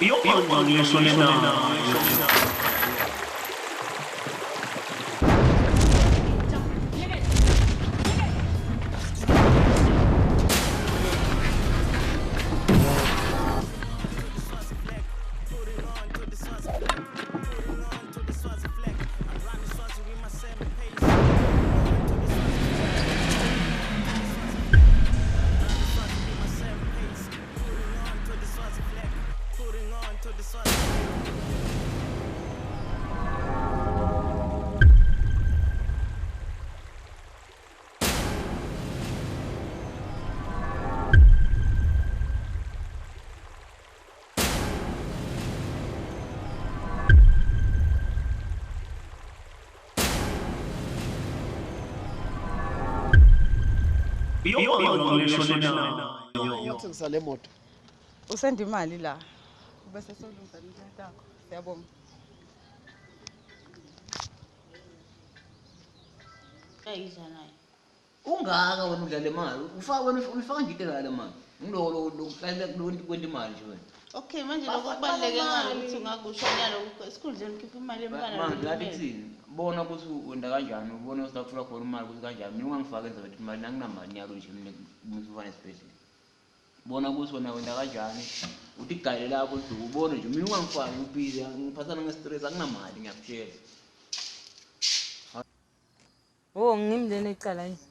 Iyobanjwa Nguleshone Nayo. Iyobanjwa Nguleshone Nayo. Wathengisa le moto. Usenda imali la. Bese solunza inhlanhla. Siyabonga. Ayidla nayo. Ungaka wena udla le mali. Ufaka wena ulifaka nje la le mali. Ngilo lokuqala kwenta imali nje wena. Okay manje lokho kubaleke ngani ukuthi ungakushona lokho esikhundleni ukhipha imali emntwana Manje ngathi kuthini? Bona ukuthi wenda kanjani, ubona ukuthi akufuna khona imali ukuthi kanjani. Mina ungangifaka enza ukuthi imali anginamali nyalo nje mina umuntu ufana esibhedlela. Bona ukuthi wena wenda kanjani. Uthi igale lakho ukuthi ubone nje mina ungangifaki ubhizi ngiphathana ngestress anginamali ngiyakutshela. Oh, ngimlene icala nje.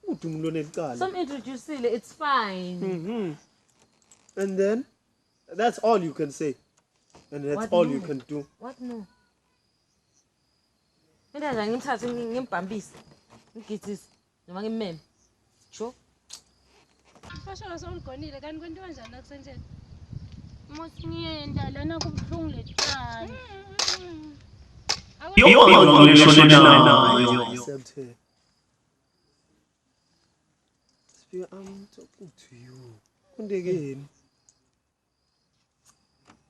Uthi umuntu onelicala. Some introducile, it's fine. And then that's all you can say. And that's What all no? you can do. What no? Indaza ngimthathe ngimbhambise. Ngigithise noma ngimmeme. Sho? Fashion sewuligonile kanti kwentiwa kanjani la kusentsheni? Musingiyenda lana kubuhlungu lecala. Iyobanjwa Nguleshone Nayo. Accept her. Speaker, I'm talking to you. Kundegeni.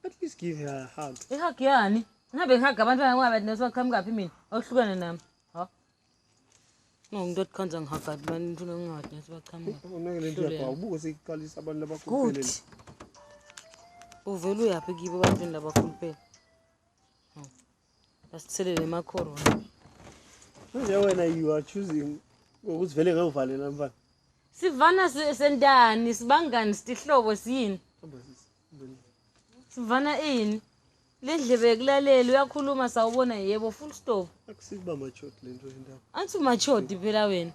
At least give her a hug. Ihag yani? Ngabe ngihag abantwana ngabe nesibaqhamuka phi mina? Awuhlukane nami. Ha? Ngimuntu otkhonza ngihaga abantu ngingadi nesibaqhamuka. Unengele nje yapha ubuke siqalisa abantu Good. labakhuluphelele. Uvela uyaphi kibo abantwana labakhuluphela? Asithelele emacorona. Manje wena you are choosing ukuthi vele ngeuvalela mfana. Sivana sendani sibangani sitihlobo siyini? Sivana ini? Le ndlebe ekulalela uyakhuluma sawubona yebo full stop. Akusiba macho lento indaba. Anthi machodi phela wena.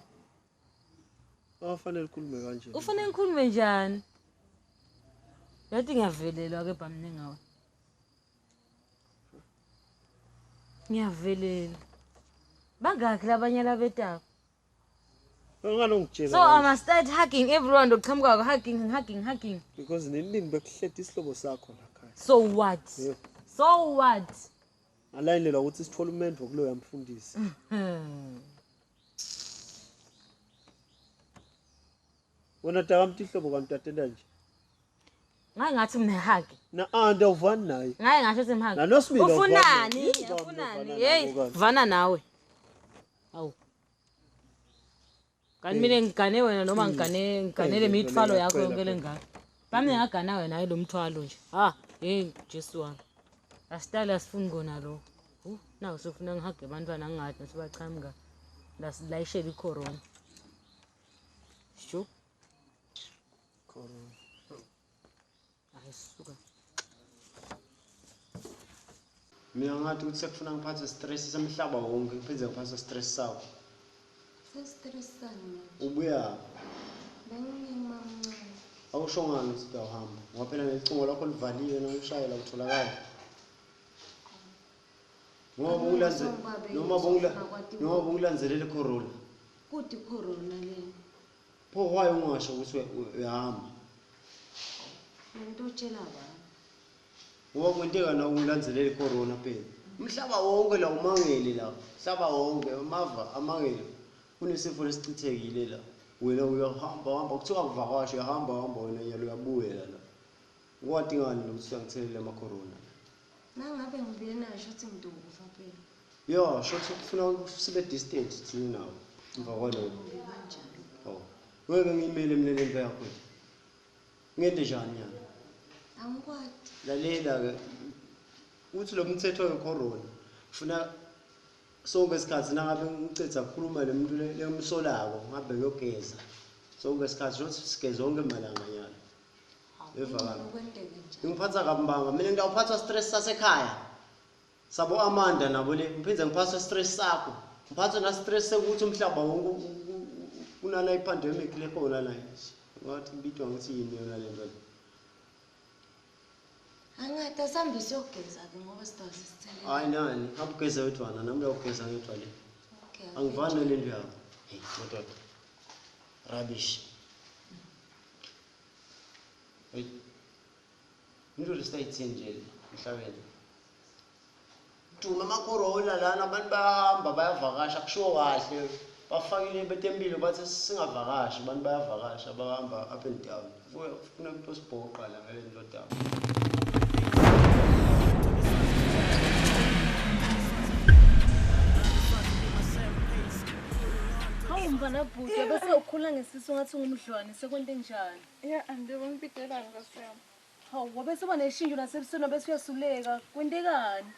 Afanele ukukhulume kanje. Ufanele ngikhulume njani? Yathi ngiyavelelwa ke bamne ngawe. Ngiyavelela. Bangakhi labanye labetako? Unganongitshela. So I must start hugging everyone dokuchamuka hugging. Because nini bekuhletha isihlobo sakho la khaya. So what? Yeah. So what? Alayinela ukuthi sithola umendo kulo yamfundisi. Wena takamthi ihlobo kamtatenda nje. Ngaye ngathi mina hug. Na andawuvani naye. Ngaye ngasho simhug. Nanosibili Ufunani? Hey, vana nawe. Awu. Kanti mina ngigane wena noma ngiganele imithwalo yakho yonke lengane. Bami ngagana wena yilo mthwalo nje. Ha, hey Jesu wami. Asitala asifuni ngona lo. Nawu sofuna ngihage abantwana ngingadi nesibachamuka. Lasilayishela icorona. Sho. Corona. Ayisuka. Mina ngathi ukuthi sekufuna ngiphathe stress semhlaba wonke ngipheze ngiphathe stress sakho. Sestressani. Ubuya Bengimamncane. awushongana ukuthi awuhamba. Ngoba phela ngecingo lakho livaliwe nokushayela utholakala. Ngoba ulanze noma bungilanzelele corona. Kuthi corona le. Pho why ungasho ukuthi uyahamba? Into tshela bani? Ngoba kwenteka na ungilanzelele corona phela. Umhlaba wonke la umangele la. Umhlaba wonke amava amangele. Kunesifo lesichithekile la. Wena uyahamba kuthiwa kuvakasha uyahamba wena nyalo uyabuya la. Ukwadingani ukuthi ngithelele ama corona. Nangabe ngibuye nasho ukuthi ngidukufa phela. Yo, shothi ufuna sibe distant thina nawo. Emva kwalokho. Kanjani? Oh. Weke ngimele emleleni yakho. Ngende njani yana? Angikwadi. Lalela-ke uthi lo mthetho we-corona ufuna sonke isikhathi nangabe ngicetha ukukhuluma nemuntu lemsolako ngabe ngiyogeza sonke isikhathi shothi sigeze wonke malanga nyalo. Evakala Ukwendeke nje. ngiphatha kabumbanga mina ngiyawuphatha stress sasekhaya sabo Amanda nabo le ngiphinde ngiphatha stress sakho ngiphatha na stress ukuthi umhlaba wonke unala ipandemic le khona la ngathi kubitwa ngathi yini yona le nto. Angathi asambe siyogeza-ke ngoba sidawuse sithele. Hayi nani hamba ugeze wetwana nami uyawugeza ngedwa le Okay. angivani nale nto yakho. Hey madoda rubbish. Hey into lesitayithini nje emhlabeni duma amakorona lana abantu bayahamba bayavakasha kushiwo kahle bafakile betempilo bathi singavakashi abantu bayavakasha bahamba up and down funa ukuthi sibhoqa la ngale nto daba. Hawu mfana bhuti bese ukhula ngesisu ngathi ungumdlwane sekwente njani? Ya andibona ubitelana ngasiyami. Hawu wabe soba neshintsho nasebusweni bese uyasuleka kwentekani?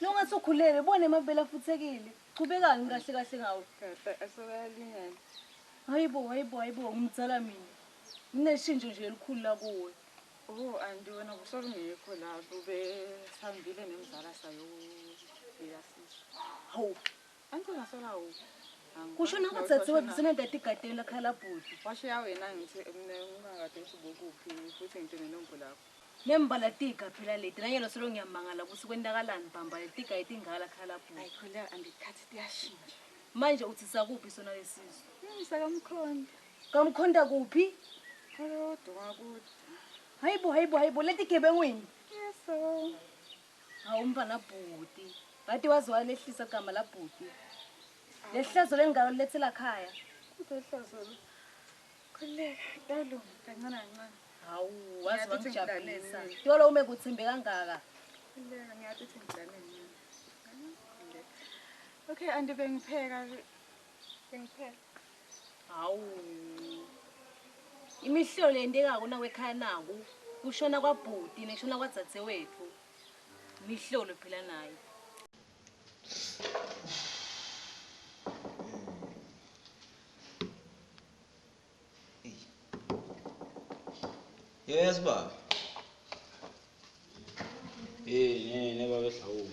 Longathi ukhulele bone amabele afuthekile. Chubekani kahle kahle ngawo. Kade asebeyalingana. Hayibo ngimdzala mina. Ngineshintsho nje elikhulu la kuwe. Oh andiwona kusolungekho lapho besihambile nemzala sayo yasizwe. Hawu Anti ngasola u. kusho nakathathe webisene igadeni la khala bhuti. Washiya wena ngithi ungakade usibokuphi futhi ngitshene nombo lakho. Nembala tika phela leti nanyalo solo ngiyamangala ukuthi kwendakalani bamba letika etingala khala bhuti. Ayikhola andikhathi tiyashintsha. Manje uthi sakuphi sona lesizwe? Ngisakamkhonda. Kamkhonda kuphi? Kodwa kude. Hayibo leti gebengweni. Yeso. Hawu mfana bhuti. Bathi waziwa lehlisa igama la bhuti. Lehlazo lengalo lethela khaya. Kudehlazo. Khuleka yalo kancane kancane. Hawu wazi wangijabulisa. Yolo ume kuthembe kangaka. Khuleka ngiyathi ngidlane mina. Okay andibe ngipheka. Ngipheka. Hawu. Imihlolo lendekako nawe ekhaya naku. Kushona kwabhuti neshona kwadzathe wethu. Imihlolo phela nayo. Yes baba. Ne baba Hlawu.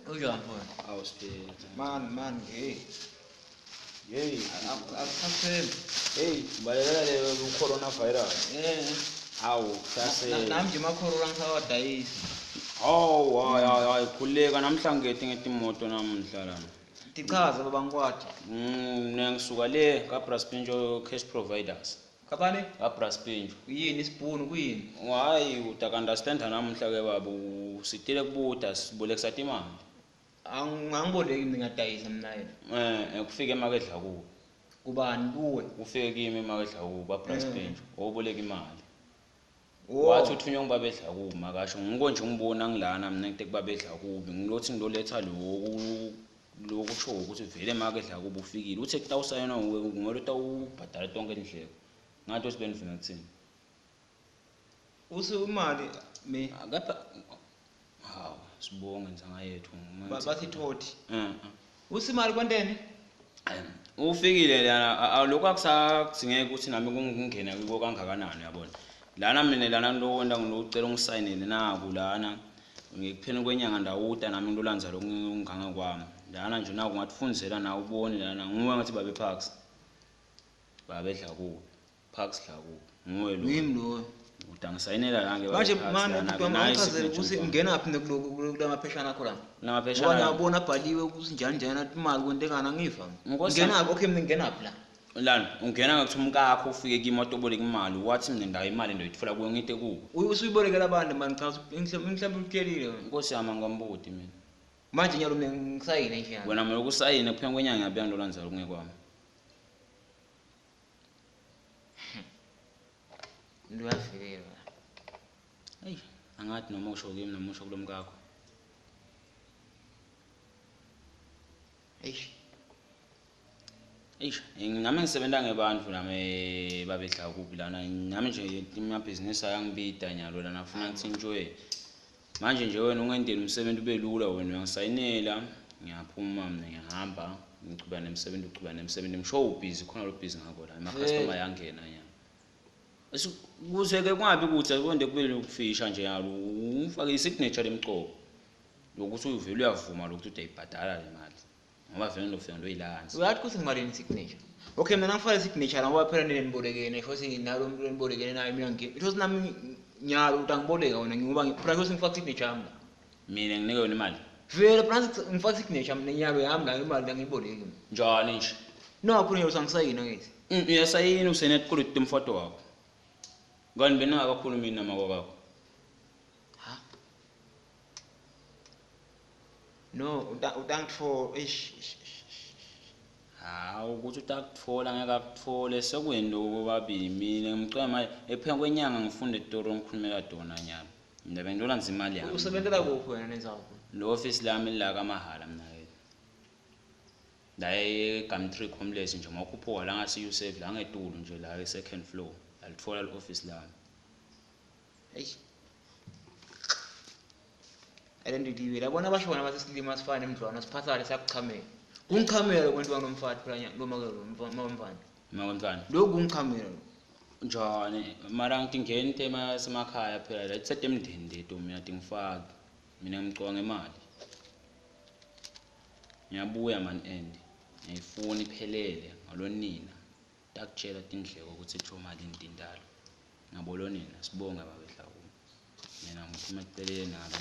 Unjani mfowethu? Awusiphila. Man, hey. Hey, Akusapheli. hey, balela le coronavirus. Hawu, Nami nje amakhorora ngisawadayisa. hayi khuleka namhlanje ngethi ngetimoto namhla lana. Ndichaze baba ngikwadi. Ngisuka le ka Braspinjo cash providers. Kabani? Ka Braspinjo. Yini isibhunu kuyini? Hayi uta understand namhla ke baba usitile kubuda sibolekisa imali. Angiboleki mina ngadayisa mina yena. Kufike emaketla kuwe. Kubani kuwe? Ufike kimi emaketla kuwe ka Braspinjo. Oboleka imali. Oh. Wathi uthunywa ngibabedla kubi makasho ngikonje ngibona ngilana mina ngite kubabedla kubi ngilothi ngiloletha lo kusho ukuthi vele emaketla kubi ufikile uthe kutawusayona ngomelo utawubhadala tonke indleko ngathi usibendifuna kuthini Usu imali me akapha hawu sibonge nzangayethu bathi thothi. Usimali kwantene? ufikile lana lokho akusazingeke ukuthi nami kungena kuko kangakanani yabona lana mina lana ngilokwenda ngilucela ungisayinele naku lana ngikupheni kwenyanga ndawuda nami ngilolanza lokunganga kwami lana nje naku ngathifunzela na ubone lana nguwe ngathi babe parks babedla ku parks la ku nguwe lo Yimi lo. udangisayinela la ngeke Manje manje ngicazela ukuthi ngena laphi kulamapheshana akho la. Lamapheshana Ngiyabona abhaliwe ukuthi njani imali kwentekana ngifa. Ngena okay mina ngena laphi la. lana ungena ngakuthi umkakho ufike kimoto oboleka imali wathi mina ndawo imali ndoyithola kuwe ngite ku Usuyibolekela abantu manje cha mhlawumbe utshelile. Inkosi yami ngambudi mina Manje nyalo mina ngisayine nje. wena mina ukusayina kuphela kwenyanga ngiyabuya ngilolanza lokungekwami Ndiyafikela. hey angathi noma usho kimi noma usho kulomkakho Eish. Eish, nami ngisebenza ngebantu nami babedla kuphi lana. Nami nje imabhizinisi ayangibida nyalo lana afuna ukuthi enjoy. Manje nje wena ungenteni umsebenzi ube lula wena uyangisayinela, ngiyaphuma mina ngihamba, ngiqhubeka nemsebenzi ngisho ubusy khona lo busy ngako la. Ama customer ayangena nyalo. Kuze ke kungabi ukuthi akonde kube ukufisha nje yalo. Ufake isignature lemqobo. Lokuthi uvele uyavuma lokuthi uyayibhadala le mali. Ngoba vele ndofika ndoyilanza. Uyathi kuthi ngimali signature. Okay mina ngifaka signature ngoba phela nibolekene futhi nalo umuntu enibolekene naye mina ngike. It was nami nyalo utangiboleka wena ngoba phela ngifaka signature yami. Mina nginike wena imali. Vele phela ngifaka signature mina nyalo yami ngayo imali ngiyiboleki. Njani nje? No phela usangisayina ngithi. Uyasayina usenet kulo mfoto wakho. Ngani beningakakhulumi nama kwakho? No, utangitfola Ukuthi utakutfola ngeke akuthole sekuyendo bobabili mina ngimcela manje ephela kwenyanga ngifunda eToro ngikhulumela dona nyalo. Mina bendola nzima imali yami. Usebenzela kuphi wena nenzako? Lo office lami la kaMahala mina ke. La eGumtree complex nje makhuphuka la ngasi Yusef la ngetulu nje la e-second floor. Alitfola le office lami. Eish. Ayendidibile yabona abashona bathi silima sifane emdlwana siphathale sakuchamela. Kungichamela kwento wanomfathi phela lo makelo mfana. Makwemfana. Lokhu kungichamela. Njani mara ngingena tema semakhaya phela la itsethe emndeni ndethu mina ngifake. Mina ngicwa ngemali. Ngiyabuya man end. Ngiyifuna iphelele ngalonina. Takutshela tindleko ukuthi etho mali intindalo. Ngabolonina sibonga babedla ku. Mina ngifuna iphelele nalo.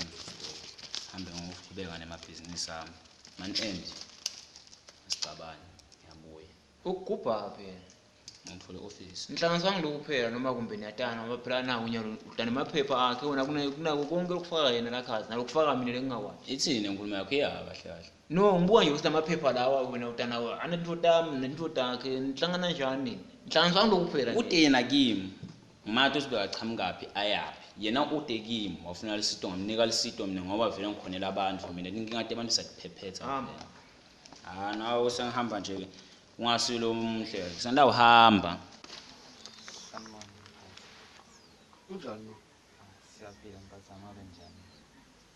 Hambe ngokuqhubeka nemabhizinisi ami. Man end. Sicabane ngiyabuya. Ukugubha phela. Ngithola office. Nhlanganiswa ngiloku phela noma kumbe niyatana ngoba phela nawo unyalo udana amaphepha akhe wona kunako konke ukufaka yena la khazi nalokufaka mina lengingakwazi. Ithini ngikhuluma yakho kahle kahle. No ngibuka nje ukuthi amaphepha lawa wena udana wa anento tami nento takhe nihlangana njani? Nhlanganiswa ngiloku phela. Ude yena kimi. Ngimathe usibeka chamukapi ayapi. Yena ude kimi wafuna lisito ngamnika lisito mina ngoba vele ngikhonela abantu mina ngingade abantu sakuphephetha. Nawe sengihamba nje ungasilo umhle kusanda uhamba. Unjani? Siyaphila mpazama benjani?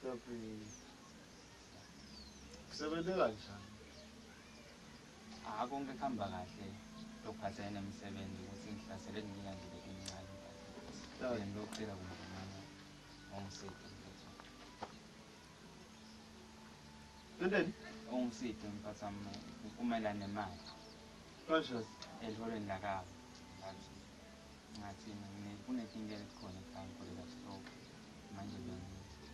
Siyaphila. Kusebenza kanjani? Konke kuhamba kahle lokuphathene nemsebenzi ukuthi ngihlasele ngilandele incane. Yena lokucela kumama ongisipho mfethu. Endeni? Ongisipho mpazama kumelana nemali. Kanjani? Elholweni lakabo. Ngathi kunenkinga elikhona ekhaya kolela stroke. Manje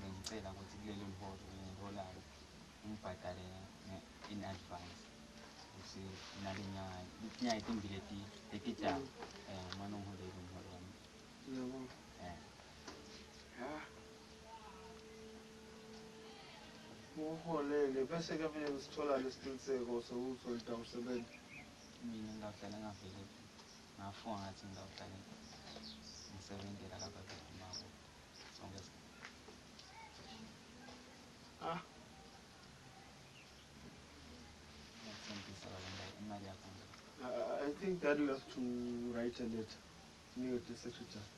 bengicela ukuthi kulelo liholo engiholayo ngibhadale in advance. Ukuthi nalinyanga etimbili letijana mana ngiholele umholo wami. Yebo. Uholele bese ke manje sithola lesiqiniseko sokuthi usebenza. Mina ngawuhlala ngavele ngafunga ngathi ngawuhlala ngisebenzela lapha ekhaya sonke. I think that you have to write a letter. Near the secretary.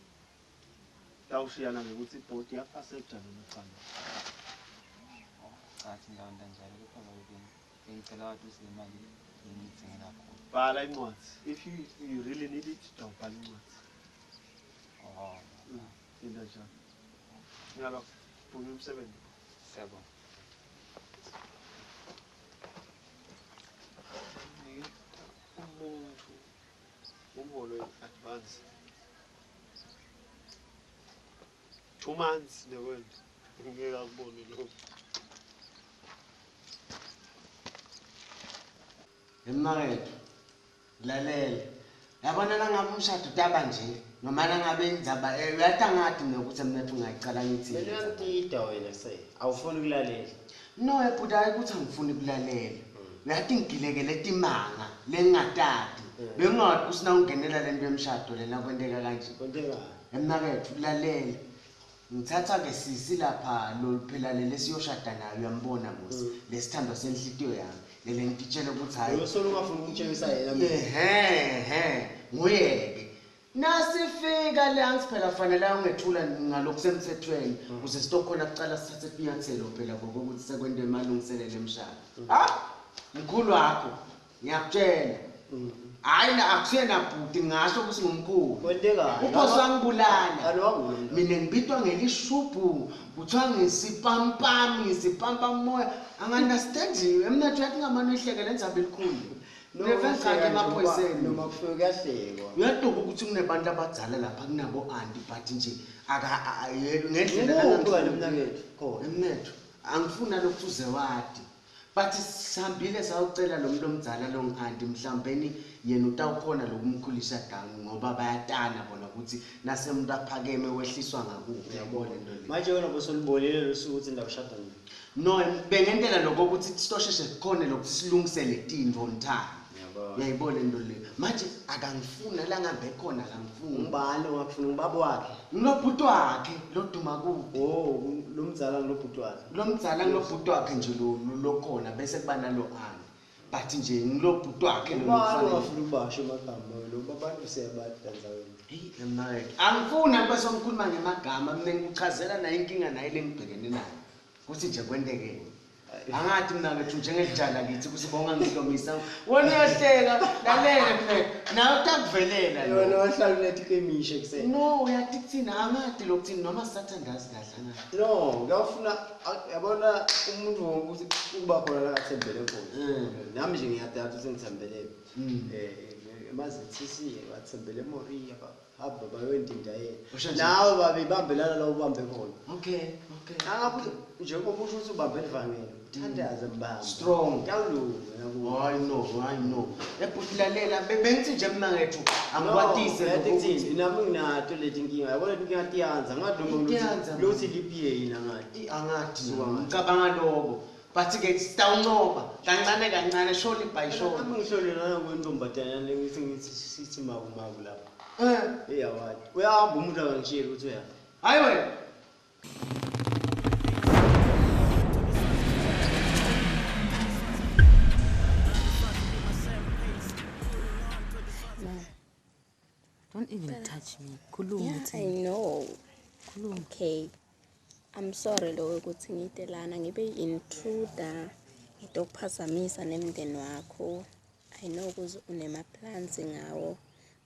Tawushiyana ngokuthi ibhodi ya-accepta noma fana. Ngathi ngawonda njalo kepha bengicela wathi usemali ngithengela khona. Bhala incwadi. If you really need it, dawubhala incwadi. Into njalo. Ngiyala phuma umsebenzi. Siyabonga. Umuntu umholo advance 2 months nekwenda ngeke akubone lokho. Emakethe lalela yabona la ngabe umshado utaba nje noma la ngabe indzaba uyatangathi mina ukuthi mina ungayicala ngithi Mina ngiyantida wena se awufuni ukulalela. No ebhuda ukuthi angifuni ukulalela. Uyathi ngigilekele timanga lengatati bengathi kusina ungenela lento yemshado lena kwenteka kanje. Kwenteka emakethe ukulalela ngithatha ke sisi lapha lo phela lesiyoshada nayo uyambona musi lesithando senhlitiyo yami lele ngitshela ukuthi hayi uyosolo ungafuna ukutshengisa yena nguyeke nasifika le angiphela fanele ungethula ngalokho semthethweni ukuze sitokhona kucala sithathe inyathelo phela ngokuthi sekwende emalungiselele emshado mkhulu wakho ngiyakutshela hayi na akusena bhuti ngasho ukuthi ngumkhulu kwentekayo uphosa ngibulala mina ngibitwa ngelishubhu kuthiwa ngisipampam moya angandastandiwe emnetho yathi ngamano ihlekele enzabe elikhulu nevengane emaphoyiseni noma kufika kuyahlekwa uyaduka ukuthi kunebantu abadzala lapha kunabo anti but nje ngendlela emnakethu khona emnetho angifuna lokhu uze wadi but sihambile sayocela lo muntu omdzala lo ngi-anti mhlawumbeni yena utawukhona lokumkhulisha dangu ngoba bayatana bona ukuthi nasemuntu aphakeme wehliswa ngakubo uyabona into le manje wena bosolibonile losuku ukuthi ndawushada nini no bengentela lokho ukuthi sitosheshe sikhone lokuthi silungisele tintfo on time uyayibona into le manje akangifuna la ngambe khona akangifuni ngibani ongafuna ngibaba wakhe ngilobhuti wakhe loduma kubi lo mdzala ngilobhuti wakhe lo mdzala ngilobhuti wakhe nje lokhona bese kuba nalo ani but nje ngilobhuti wakhe ongafuna ukubasho amagama lo babantu siyabadanza wena hey emnaye angifuna bese ngikhuluma ngemagama mina ngikuchazela nayo inkinga nayo lengibhekene nayo kuthi nje kwendeke angathi mina ngithi njengelijala kithi kusibonga ngihlomisa wona uyahleka lalela mina nawe utakuvelela yona wahlala unethi kemisha kusena no uyathi kuthina angathi lokuthini noma sathandazi kahle angathi no ngiyafuna yabona umuntu wonke ukuba khona la kathembele khona nami nje ngiyadala sengithembele emazithisi wathembele Moria hamba bayondinda yena nawe babebambelana la ubambe khona okay angabuze njengoba usho ukuthi ubambe livangelo uthandaze mbamba strong yawulunga I know ebhutilalela bengithi nje mina ngethu angikwatise ukuthi nami nginato leti inkinga yabona inkinga tiyanza ngathi noma lokuthi lipiye yina ngathi angathi ngicabanga lokho but ke sitawunqoba kancane sholi by sholi nami ngihlolelana kwentombatana lengithi sithi makumaku lapha awadi uyahamba umuntu akangishiyeli ukuthi uya hayi wena Don't even touch me. Khuluma I know. Okay. I'm sorry lo ukuthi ngitelana ngibe intruder ngitokuphazamisa nemndeni wakho. I know ukuthi unema plans ngawo,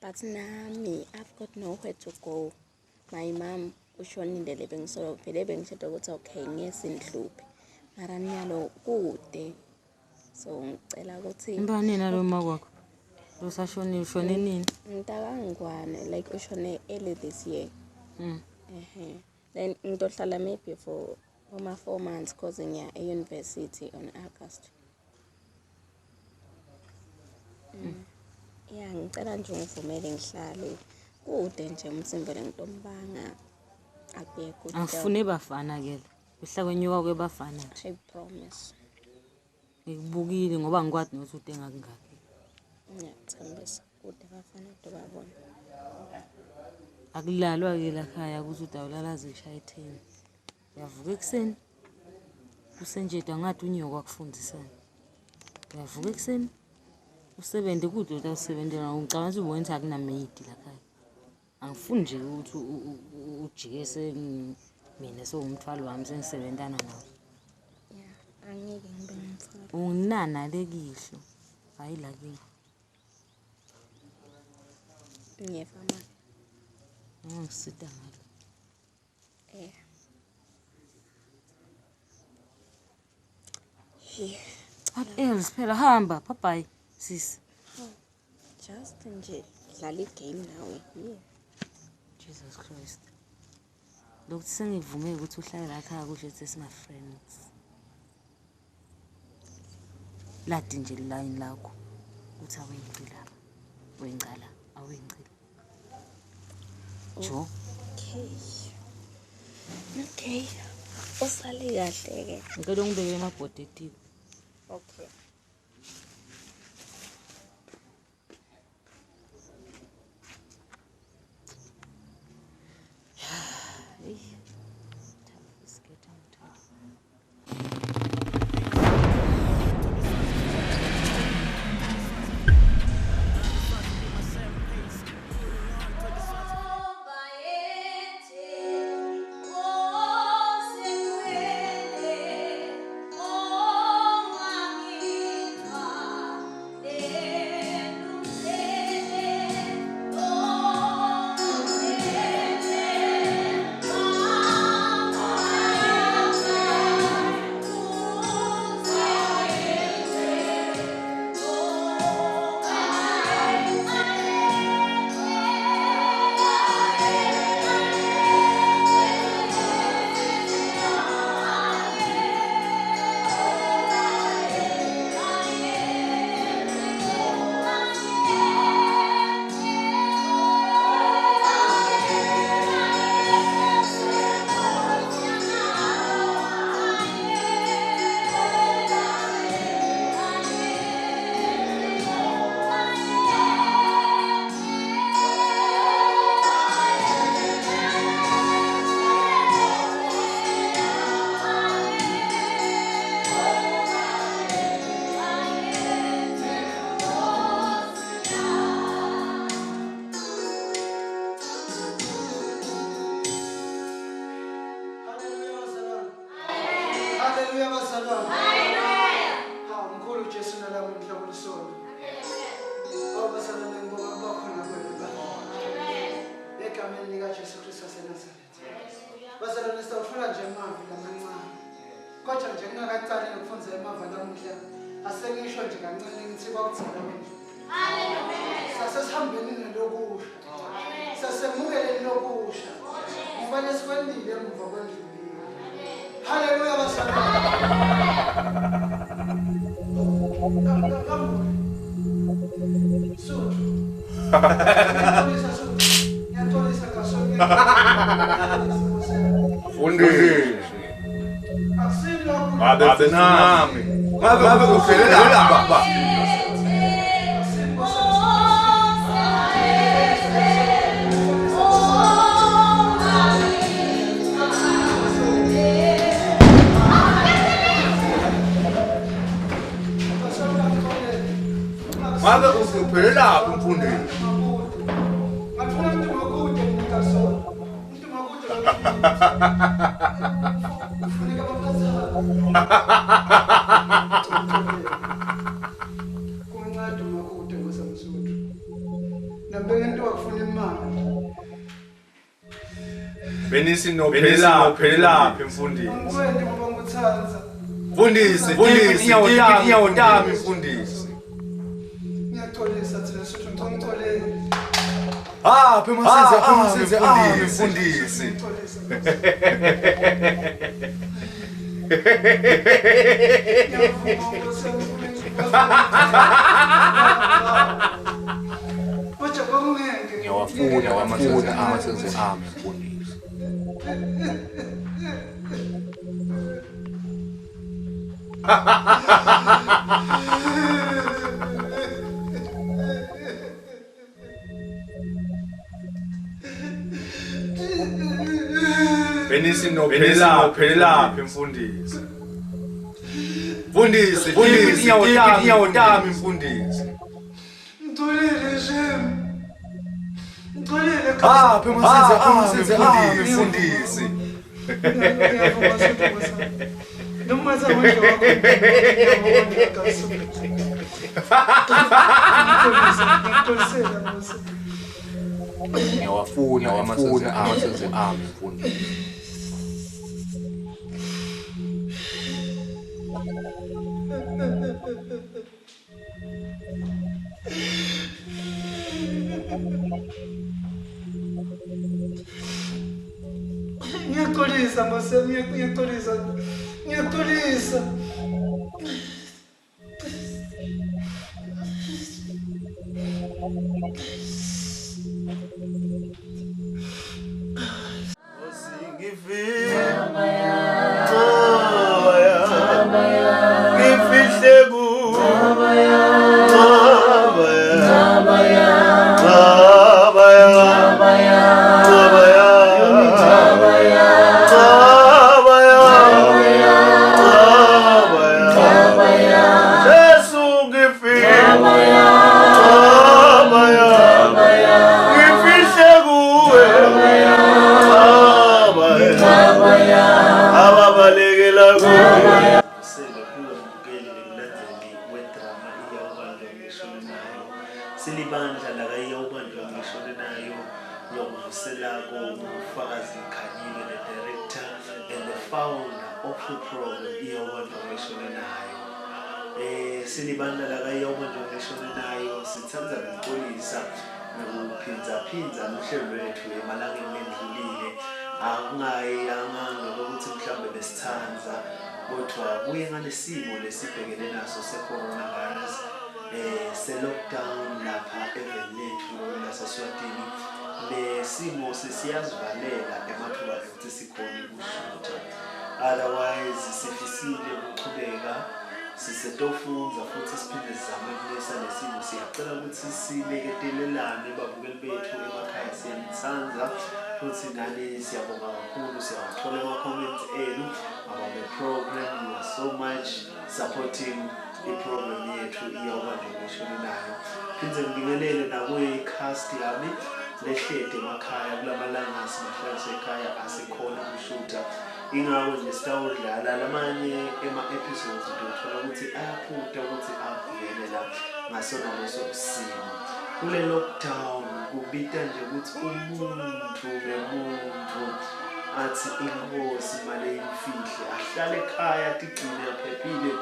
but nami I've got nowhere to go. My mom ushonile lebengisolo phela bengishada ukuthi okay ngiyesinhluphe. Mara nyalo kude. So ngicela ukuthi Mbani nalo makwakho? Usashonile ushone nini? Ntakangwane like ushone early this year. Then ngizohlala maybe for 4 months cause ngiya e-university on August. Yeah, ngicela nje ungivumele ngihlale kude nje umsimbele ngintombanga akekho. Angifune bafana ke. Uhla kwenyuka kwebafana. I promise. Ngikubukile ngoba ngikwazi nokuthi utenga kangaki. Ngiyathembisa kude bafana dobabona. Akulalwa ke la khaya ukuthi udawulala zishaya 10. Uyavuka ekseni. Usenjedwa ngathi unyoka wakufundisana. Uyavuka ekseni. Usebenze kude utawusebenzela ngicabanga ukuthi ubona ukuthi akunamedi la khaya. Angifuni nje ukuthi ujikese mina sowumthwalo wami sengisebenzana nawe. Yeah, angeke ngibe ngumthwalo. Unginana lekihlo. Hayi la kimi. Ngiyefama. Ngisita ngalo. What else phela hamba bye sis. Just nje dlala igame nawe. Jesus Christ. Lokhu sengivume ukuthi uhlale la khaya kusho ukuthi sima friends. Ladi nje line lakho uthi awengicila. Wengcala awengicila. Jo. Okay. Usale kahle ke. Ngicela ungibeke emabhodi etiko. Okay. Hallelujah bazalwane. Hallelujah. Mkhulu Jesu nalamuhla kulisona. Awubazalwane ngibonga bakhona kwenu ba. Egameni lika Jesu Kristu waseNazaretha. Bazalwane sawufuna nje amavi lamancane. Kodwa nje ngingakacali ukufundza amava namuhla. Asengisho nje kancane ngithi kwakuthina manje. Hallelujah. Sasesihambeni nelokusha. Sasemukele lokusha. Kufanele sikwendile emuva kwendlulile. Hallelujah bazalwane. Ngabe nami ngabe kuphelela baba ngabe kuphelela umfundisi Kuncane umakude ngosamsuthu. Nambeke into wakufuna imali. Benisi nophelela mfundisi. Ngikwenze ngoba nguthanza. Mfundisi inyawo tami mfundisi. Ngiyatholisa thina suthu ngicongcolele. Phema senze mfundisi. Ngiyawafuna amasenze ami mfundisi. Benisi nophelela mfundisi. Mfundisi inyawo tami mfundisi. Ngitholile shem. Ngitholile phema senze mfundisi. Noma zamandla wakho. Ngiyawafuna amasenze ami mfundisi. Ngiyatolisa mase ngiyatolisa. Silibandla la Iyobanjwa Nguleshone Nayo yokuvuselako uFakazi Khanyile, the director and the founder of the program Iyobanjwa Nguleshone Nayo. Silibandla la Iyobanjwa Nguleshone Nayo sithanda ukuxolisa nokuphindza uhlelo lwethu emalangeni endlulile. Akungayanga ukuthi mhlambe besithanza kodwa kuye ngalesimo lesibhekene naso se-coronavirus. Se-lockdown lapha eveni lethu laseSwatini lesimo sesiyazivalela emathuba ukuthi sikhona ukushuta. Otherwise sifisile ukuqhubeka sisetofunza futhi siphinde sizame kulesa lesimo. Siyacela ukuthi sileketelelane babukeli bethu emakhaya, siyanithanza futhi nani siyabonga kakhulu. Siyawathola ama-comments enu about the program. You are so much supporting i-program yethu Iyobanjwa Nguleshone Nayo. Phindze ngibingelele nakuyi-cast yami lehlede emakhaya kulamalanga simahlaliswe ekhaya asikhona ukushuta. ingakho nje sitawudlala lamanye ema-episodes uthola ukuthi ayaphutha ukuthi avele la ngasona leso simo. Kule lockdown kubita nje ukuthi umuntu nomuntu athi inkosi male imfihle ahlale ekhaya tigcine aphephile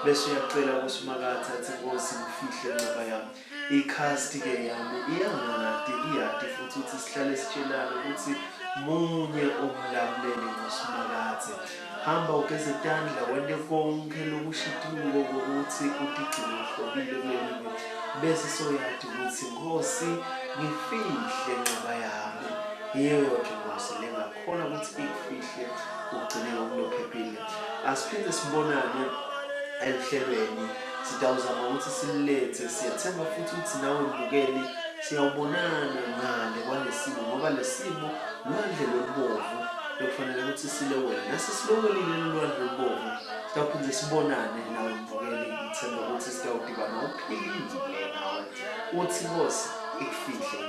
bese uyacela kuSimakatha athi inkosi imfihle ngaba yami. Ikhasti-ke yami iyadi futhi ukuthi sihlale sitshelana ukuthi munye umlamuleli nguSimakatha. Hamba ugeze izandla wende konke lokushituko ukuthi utigcine uhlobile kuleli bese soyathi ukuthi Nkosi ngifihle ngaba yami. Yiyo yonke Nkosi lengakhona ukuthi ikufihle ugcine ngokuphephile. Asiphinde sibonane ehlelweni sitawuzama ukuthi silethe siyathemba futhi ukuthi nawe mbukeli siyawubonana ngale kwalesimo ngoba lesimo lwandle lolubovu bekufanele ukuthi silewele nasesilokwelile lwandle lolubovu sitawuphinde sibonane nawe mbukeli ngithemba ukuthi sitawudibana uphilile nawe uthi Nkosi ikufihle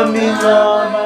Amina.